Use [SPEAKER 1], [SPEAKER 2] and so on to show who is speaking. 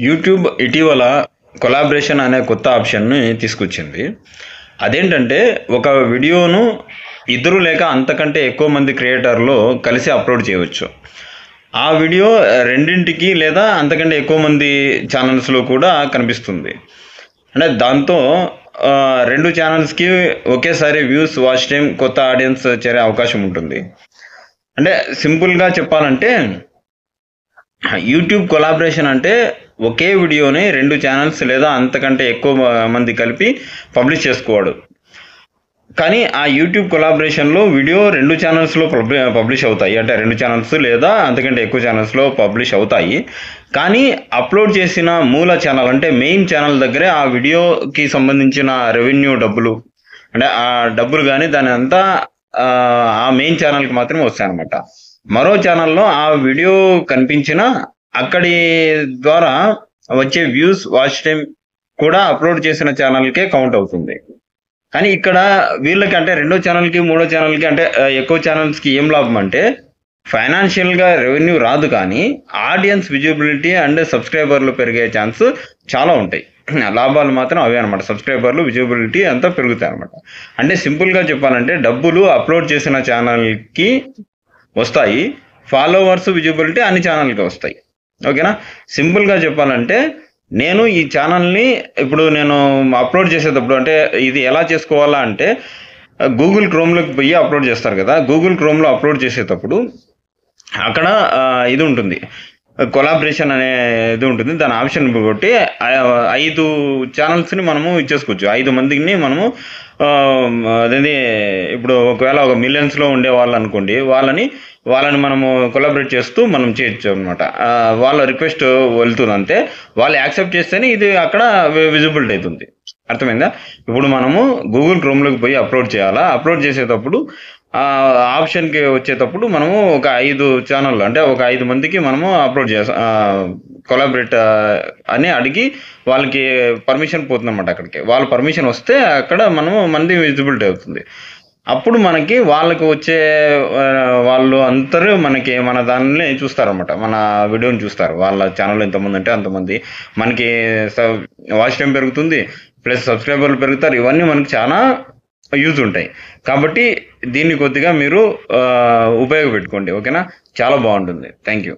[SPEAKER 1] YouTube ఇటీవల collaboration అనే కొత్త ఆప్షన్ని తీసుకొచ్చింది. అదేంటంటే ఒక వీడియోను ఇద్దరు లేక అంతకంటే ఎక్కువ మంది క్రియేటర్లు కలిసి అప్లోడ్ చేయవచ్చు. ఆ వీడియో రెండింటికి లేదా అంతకంటే ఎక్కువ మంది ఛానల్స్లో కూడా కనిపిస్తుంది. అంటే దాంతో రెండు ఛానల్స్కి ఒకేసారి వ్యూస్, వాచ్ టైం, కొత్త ఆడియన్స్ చేరే అవకాశం ఉంటుంది. అంటే సింపుల్గా చెప్పాలంటే యూట్యూబ్ కొలాబరేషన్ అంటే ఒకే వీడియోని రెండు ఛానల్స్ లేదా అంతకంటే ఎక్కువ మంది కలిపి పబ్లిష్ చేసుకోవడం. కానీ ఆ యూట్యూబ్ కొలాబరేషన్లో వీడియో రెండు ఛానల్స్లో పబ్లిష్ అవుతాయి. అంటే రెండు ఛానల్స్ లేదా అంతకంటే ఎక్కువ ఛానల్స్లో పబ్లిష్ అవుతాయి. కానీ అప్లోడ్ చేసిన మూల ఛానల్ అంటే మెయిన్ ఛానల్ దగ్గరే ఆ వీడియోకి సంబంధించిన రెవెన్యూ డబ్బులు, అంటే ఆ డబ్బులు కానీ దాని అంతా ఆ మెయిన్ ఛానల్కి మాత్రమే వస్తాయి అన్నమాట. మరో ఛానల్లో ఆ వీడియో కనిపించిన అక్కడి ద్వారా వచ్చే వ్యూస్, వాచ్ టైం కూడా అప్లోడ్ చేసిన ఛానల్కే కౌంట్ అవుతుంది. కానీ ఇక్కడ వీళ్ళకి అంటే రెండో ఛానల్కి, మూడో ఛానల్కి అంటే ఎక్కువ ఛానల్స్కి ఏం లాభం అంటే ఫైనాన్షియల్గా రెవెన్యూ రాదు, కానీ ఆడియన్స్ విజిబిలిటీ అండ్ సబ్స్క్రైబర్లు పెరిగే ఛాన్స్ చాలా ఉంటాయి. లాభాలు మాత్రం అవే అనమాట. సబ్స్క్రైబర్లు, విజిబిలిటీ అంతా పెరుగుతాయి అనమాట. అంటే సింపుల్గా చెప్పాలంటే డబ్బులు అప్లోడ్ చేసిన ఛానల్కి వస్తాయి, ఫాలోవర్స్, విజిబిలిటీ అన్ని ఛానల్కి వస్తాయి. ఓకేనా? సింపుల్గా చెప్పాలంటే నేను ఈ ఛానల్ని ఇప్పుడు నేను అప్లోడ్ చేసేటప్పుడు అంటే ఇది ఎలా చేసుకోవాలా అంటే గూగుల్ క్రోమ్లోకి పోయి అప్లోడ్ చేస్తారు కదా. గూగుల్ క్రోమ్లో అప్లోడ్ చేసేటప్పుడు అక్కడ ఇది ఉంటుంది, కొలాబరేషన్ అనే ఇది ఉంటుంది. దాని ఆప్షన్ కొట్టి 5 ఛానల్స్ని మనము ఇచ్చేసుకోవచ్చు. 5 మందిని మనము అదేంటి ఇప్పుడు ఒకవేళ ఒక మిలియన్స్లో ఉండే వాళ్ళు అనుకోండి, వాళ్ళని మనము కొలాబరేట్ చేస్తూ మనం చేయొచ్చు అనమాట. వాళ్ళ రిక్వెస్ట్ వెళ్తుంది అంతే. వాళ్ళు యాక్సెప్ట్ చేస్తేనే ఇది అక్కడ విజిబిలిటీ అవుతుంది. అర్థమైందా? ఇప్పుడు మనము గూగుల్ క్రోమ్లోకి పోయి అప్లోడ్ చేయాలా. అప్లోడ్ చేసేటప్పుడు ఆప్షన్కి వచ్చేటప్పుడు మనము ఒక 5 ఛానల్ అంటే ఒక 5 మందికి మనము అప్లోడ్ కొలాబరేట్ అని అడిగి వాళ్ళకి పర్మిషన్ పోతుంది అన్నమాట. అక్కడికి వాళ్ళ పర్మిషన్ వస్తే అక్కడ మనము మంది విజిబిలిటీ అవుతుంది. అప్పుడు మనకి వాళ్ళకు వచ్చే వాళ్ళు అందరూ మనకి మన దాన్ని చూస్తారన్నమాట. మన వీడియోని చూస్తారు. వాళ్ళ ఛానల్ ఎంతమంది అంటే అంతమంది మనకి వాచ్ టైం పెరుగుతుంది, ప్లస్ సబ్స్క్రైబర్లు పెరుగుతారు. ఇవన్నీ మనకి చాలా యూజ్ ఉంటాయి. కాబట్టి దీన్ని కొద్దిగా మీరు ఉపయోగపెట్టుకోండి. ఓకేనా? చాలా బాగుంటుంది. Thank you.